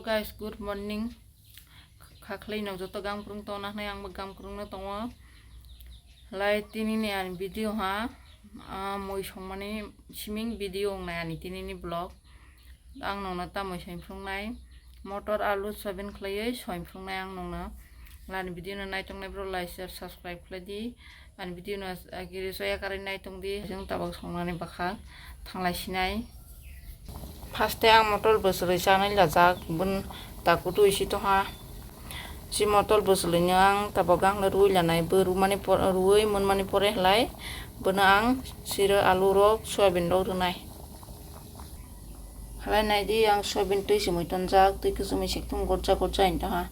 guys, good morning. Kaklay no joto gamkrung to na yang gamkrung na tongo. Lai tini ni an video ha. Moi songmani siming video na ani tini ni vlog. Ang nong na ta moi saimfrung nai. Motor alu soybean klayai saimfrung nai ang nong na. Lan video na nai tong nai bro like share subscribe klay di. An video na agiri soya karin nai tong di. Jeng tabak songmani bakha thanglai sinai. First ang motor besari chanai lajak bun takutu isi to ha si motor besari nyang tabagang lerui lanai beru mani ruai mun mani pore lai benang sira alu rok soybean rok runai halai nai di yang soybean tui simui tonjak tui kusumi siktum gorja gorja inta ha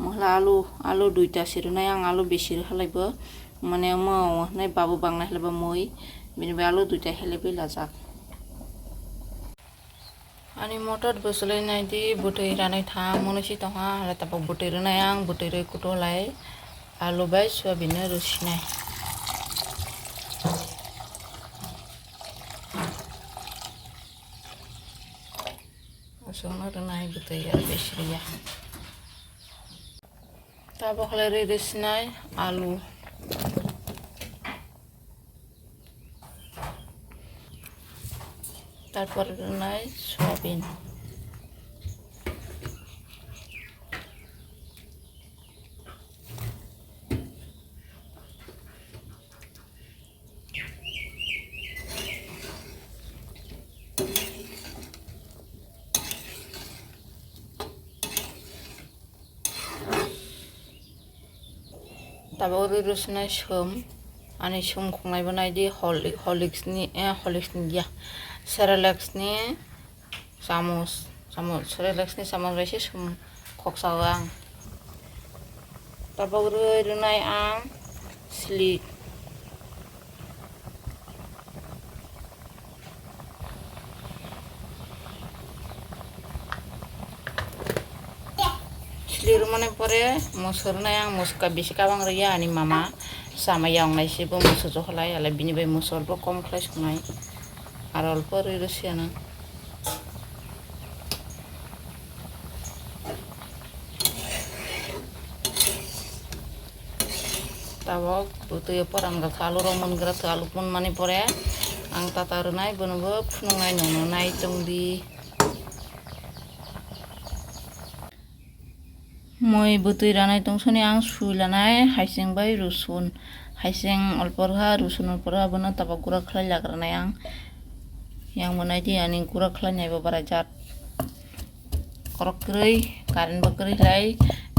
mohla alu duita sirunai ang alu besir halai bo mane mo nai babu bangnai halai bo moi bini alu duita halai bo lajak ani motor besulai nai di butai ranai tha monosi toha hala tapak butai ranai ang butai roi kuto lai alu bai soybean rusinai asona ranai butai ar besriya tabak lai rusinai alu তারপর নাই soybean তারপর রসুন সোম ani sum khongnai banai di Horlicks ni ya Cerelac ni samus Cerelac ni samus baisi sum khoksawang tabok runai ang slik rumane pore musur na yang muska bisika bang ria ani mama sama yang nai sibo musur johlai ala bini bai musur bo kom khlai sunai ar olpo rusiana tabok butuh porang ga alu romon gra alu pun mani pore ang tatarunai bonobo phunungai nonai tongdi moi butui ranai tongsoni ang suilanai haiseng bai rusun haiseng olporha rusun olporha bono tabak gura khlai lagranai ang yang monai di ani gura khlai nai bara jat korok krei karin ba krei lai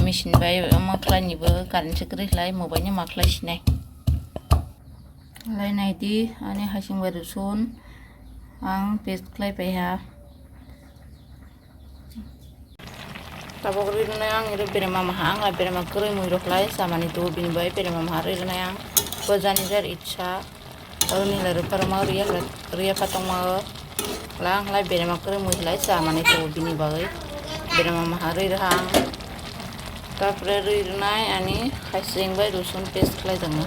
machine bai ma khlai ni ba karin se krei lai mobile ni ma khlai sinai lai nai di ani haiseng bai rusun ang paste khlai pai ha tabok rinai ang ire bere mama hang la bere ma kroi mui roklai samani to bini bai bere mama har rinai ang bojani jar icha aruni la parma ria patong ma lang lai bere ma kroi mui lai samani to bini bai bere mama har hang tapre rinai ani haiseng bai rusun paste klai janga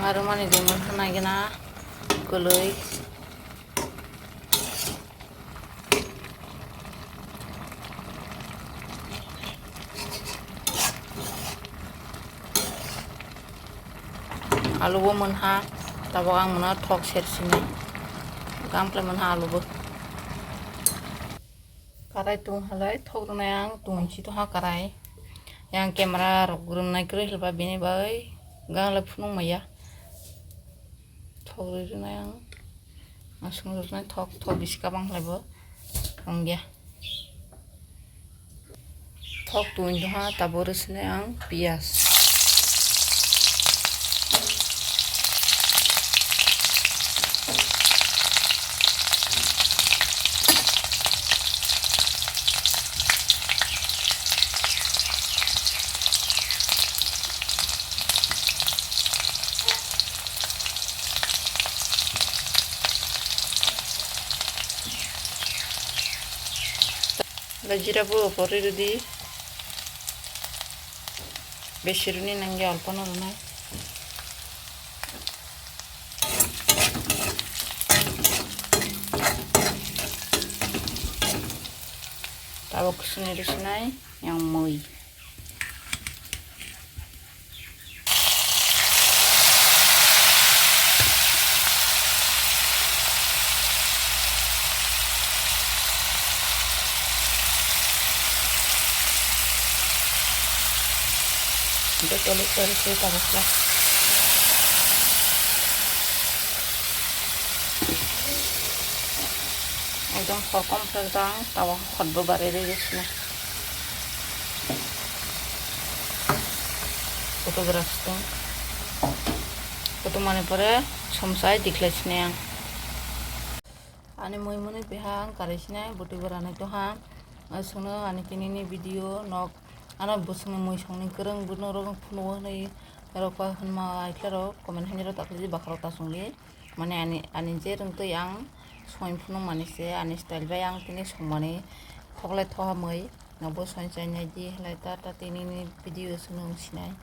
Haru mani dungun hanai gina guloi alu bo munha tabok ang muna thok sersini gample munha alu bo karai tung halai thok dunai ang tung si to ha karai yang camera rok gurunai krei hilba bini bai gangla phunung maya thok rinai ang asung rinai thok bisika bang laibo ongya thok tuin to ha tabor sinai ang pias Lajira bu pori di Beshi runi nangi alpa no runai. Tahu kesini rusinai yang moi. Itu tulis tabaslah. Udah korkom sedang tawa khutbah barere rusna. Fotografi tuh. Foto mana pore somsai diklasnya. Ane moi mone behang karisnya boti berane tuh ha. Asuna ane kini ni video nok. Ana busung moi songni kereng buno rong puno nih eropa ma iklaro komen hanjero takli bakaro tasungli mane ani je rong tu yang soin puno mane se ani style ba yang tini somane thogle thoha moi nabo soin soin ji helai ta tini ni video sunung sinai